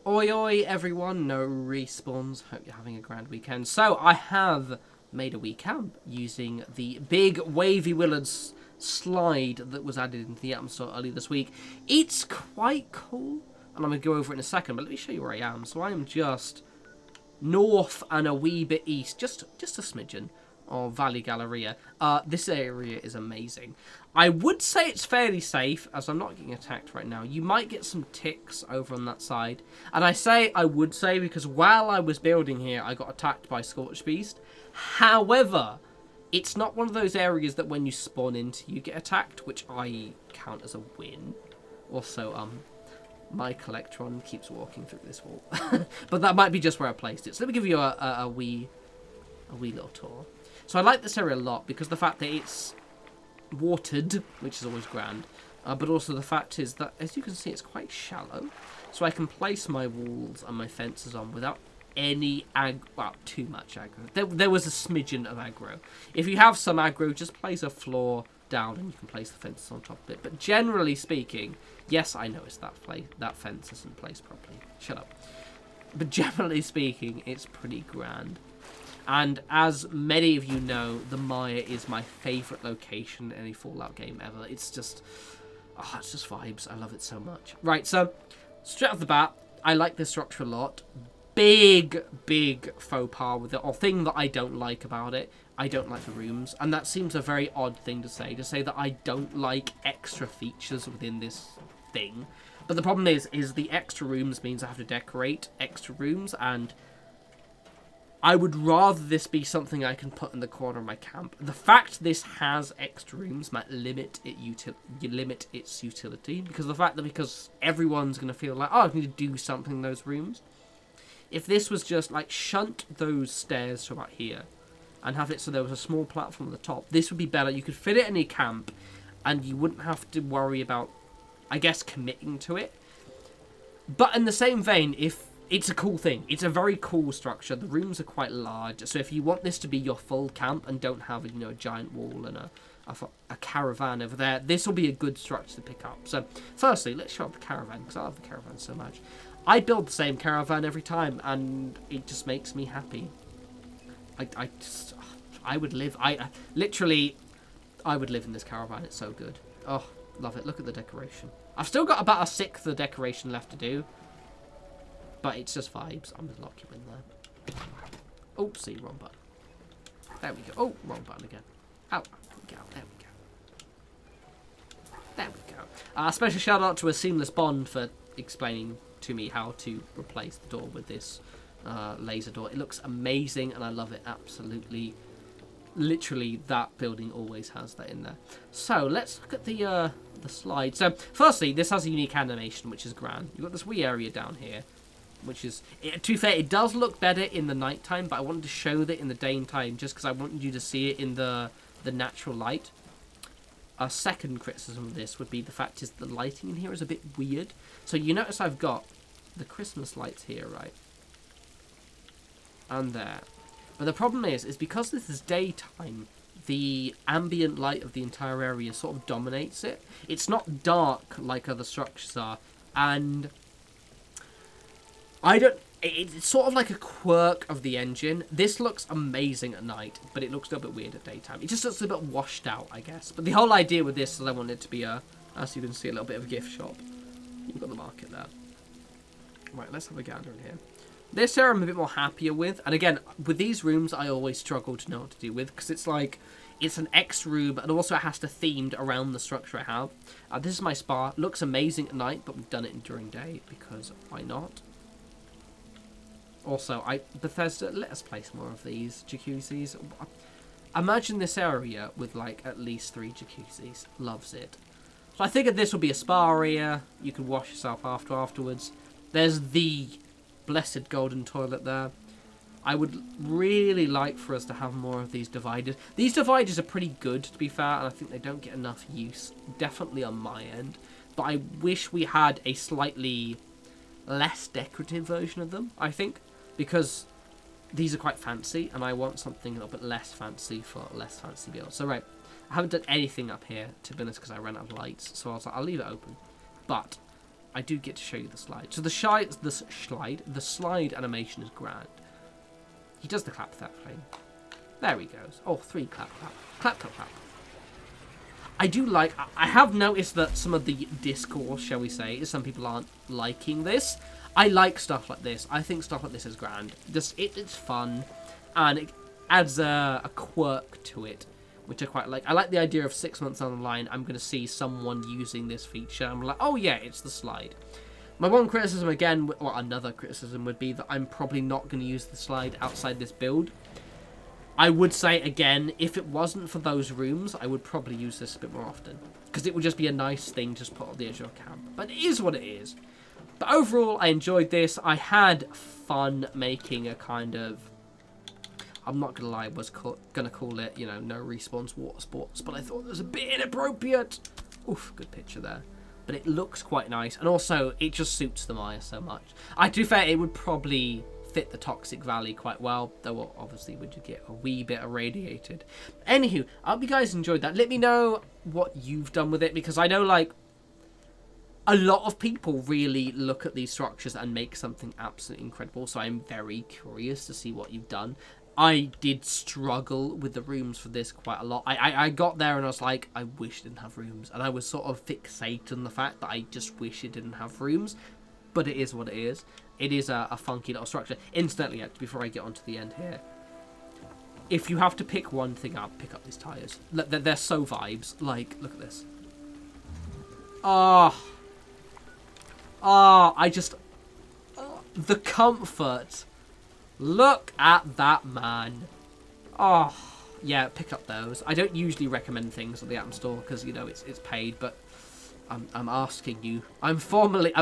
Oi oi everyone, no respawns, hope you're having a grand weekend. So I have made a wee camp using the big Wavy Willard's slide that was added into the App Store earlier this week. It's quite cool, and I'm going to go over it in a second, but let me show you where I am. So I am just north and a wee bit east, just a smidgen of Valley Galleria. This area is amazing. I would say it's fairly safe, as I'm not getting attacked right now. You might get some ticks over on that side. And I would say because while I was building here, I got attacked by Scorched Beast. However, it's not one of those areas that when you spawn into, you get attacked, which I count as a win. Also, my Collectron keeps walking through this wall. But that might be just where I placed it. So let me give you a wee little tour. So I like this area a lot because the fact that it's watered, which is always grand, but also the fact is that, as you can see, it's quite shallow. So I can place my walls and my fences on without any too much aggro. There was a smidgen of aggro. If you have some aggro, just place a floor down and you can place the fences on top of it. But generally speaking, yes, I noticed that fence isn't placed properly. Shut up. But generally speaking, it's pretty grand. And as many of you know, the Mire is my favourite location in any Fallout game ever. It's just vibes. I love it so much. Right, so straight off the bat, I like this structure a lot. Big faux pas with it, or thing that I don't like about it. I don't like the rooms, and that seems a very odd thing to say that I don't like extra features within this thing. But the problem is the extra rooms means I have to decorate extra rooms, and I would rather this be something I can put in the corner of my camp. The fact this has extra rooms might limit its utility, because everyone's going to feel like, oh, I need to do something in those rooms. If this was just like shunt those stairs to about here and have it so there was a small platform at the top, this would be better. You could fit it in a camp and you wouldn't have to worry about, I guess, committing to it. But in the same vein, if it's a cool thing. It's a very cool structure. The rooms are quite large. So if you want this to be your full camp and don't have, a giant wall and a caravan over there, this will be a good structure to pick up. So firstly, let's show up the caravan, because I love the caravan so much. I build the same caravan every time, and it just makes me happy. I would live in this caravan. It's so good. Oh, love it. Look at the decoration. I've still got about a sixth of the decoration left to do. But it's just vibes. I'm going to lock you in there. Oopsie, wrong button. There we go. Oh, wrong button again. Oh, there we go. There we go. Special shout out to a Seamless Bond for explaining to me how to replace the door with this laser door. It looks amazing and I love it absolutely. Literally, that building always has that in there. So let's look at the slide. So firstly, this has a unique animation, which is grand. You've got this wee area down here, which is, to be fair, it does look better in the nighttime, but I wanted to show that in the daytime just because I want you to see it in the natural light. A second criticism of this would be the fact is the lighting in here is a bit weird. So you notice I've got the Christmas lights here, right? And there. But the problem is because this is daytime, the ambient light of the entire area sort of dominates it. It's not dark like other structures are, and it's sort of like a quirk of the engine. This looks amazing at night, but it looks a little bit weird at daytime. It just looks a bit washed out, I guess. But the whole idea with this is I want it to be as you can see, a little bit of a gift shop. You've got the market there. Right, let's have a gander in here. This area I'm a bit more happier with. And again, with these rooms, I always struggle to know what to do with, because it's like, it's an extra room, and also it has to themed around the structure I have. This is my spa. Looks amazing at night, but we've done it during day, because why not? Also, Bethesda, let us place more of these jacuzzis. Imagine this area with, like, at least 3 jacuzzis. Loves it. So I figured this would be a spa area. You can wash yourself afterwards. There's the blessed golden toilet there. I would really like for us to have more of these dividers. These dividers are pretty good, to be fair, and I think they don't get enough use. Definitely on my end. But I wish we had a slightly less decorative version of them, I think. Because these are quite fancy, and I want something a little bit less fancy for less fancy builds. So, right, I haven't done anything up here, to be honest, because I ran out of lights. So I was like, I'll leave it open. But I do get to show you the slide. So the slide animation is grand. He does the clap that thing. There he goes. Oh, 3 clap, clap. Clap, clap, clap. I do like... I have noticed that some of the discourse, shall we say, is some people aren't liking this. I like stuff like this. I think stuff like this is grand. It's fun, and it adds a quirk to it, which I quite like. I like the idea of 6 months down the line, I'm going to see someone using this feature. I'm like, oh yeah, it's the slide. My one criticism, again, or another criticism, would be that I'm probably not going to use the slide outside this build. I would say, again, if it wasn't for those rooms, I would probably use this a bit more often. Because it would just be a nice thing to just put on the edge of a camp. But it is what it is. But overall, I enjoyed this. I had fun making a kind of... I'm not going to lie, I was going to call it, you know, no respawns water sports. But I thought it was a bit inappropriate. Oof, good picture there. But it looks quite nice. And also, it just suits the Maya so much. To be fair, it would probably... fit the Toxic Valley quite well, though obviously would you get a wee bit irradiated. Anywho, I hope you guys enjoyed that. Let me know what you've done with it, because I know, like, a lot of people really look at these structures and make something absolutely incredible, so I'm very curious to see what you've done. I did struggle with the rooms for this quite a lot. I got there and I was like, I wish it didn't have rooms, and I was sort of fixated on the fact that I just wish it didn't have rooms, but it is what it is. It is a funky little structure. Incidentally, before I get on to the end here, if you have to pick one thing up, pick up these tyres. They're so vibes. Like, look at this. The comfort. Look at that, man. Oh, yeah, pick up those. I don't usually recommend things on the Atom Store because, you know, it's paid, but... I'm asking you. I'm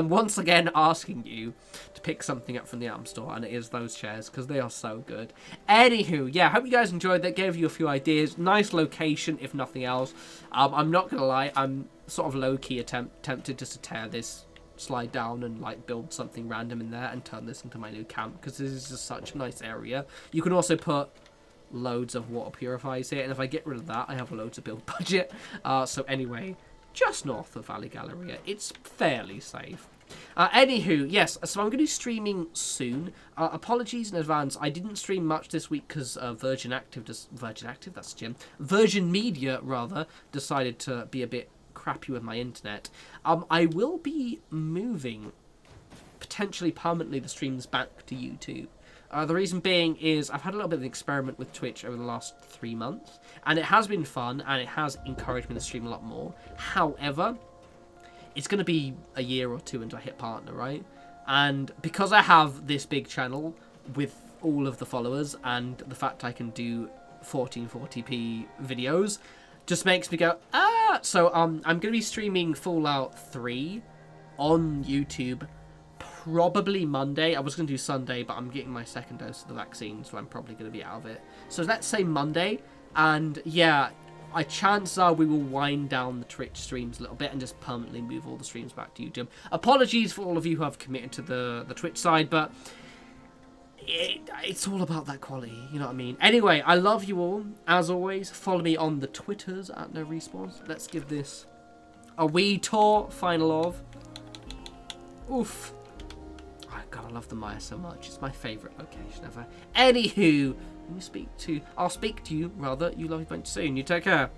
once again asking you to pick something up from the Atom Store, and it is those chairs, because they are so good. Anywho, yeah, hope you guys enjoyed that. Gave you a few ideas. Nice location, if nothing else. I'm not going to lie, I'm sort of low-key tempted just to tear this slide down and, like, build something random in there and turn this into my new camp, because this is just such a nice area. You can also put loads of water purifiers here, and if I get rid of that, I have loads of build budget. So anyway... just north of Valley Galleria. It's fairly safe. Anywho, yes, so I'm going to be streaming soon. Apologies in advance. I didn't stream much this week because Virgin Media, rather, decided to be a bit crappy with my internet. I will be moving, potentially permanently, the streams back to YouTube. The reason being is I've had a little bit of an experiment with Twitch over the last 3 months, and it has been fun, and it has encouraged me to stream a lot more. However, it's going to be a year or two until I hit partner, right? And because I have this big channel with all of the followers, and the fact I can do 1440p videos, just makes me go, ah! So I'm going to be streaming Fallout 3 on YouTube, probably Monday. I was going to do Sunday, but I'm getting my second dose of the vaccine, so I'm probably going to be out of it. So let's say Monday, and yeah, chances are we will wind down the Twitch streams a little bit and just permanently move all the streams back to YouTube. Apologies for all of you who have committed to the Twitch side, but it's all about that quality, you know what I mean? Anyway, I love you all. As always, follow me on the Twitters at norespawns. Let's give this a wee tour, final of. Oof. God, I love the Maya so much. It's my favourite location ever. Anywho, I'll speak to you, rather. You love me soon. You take care.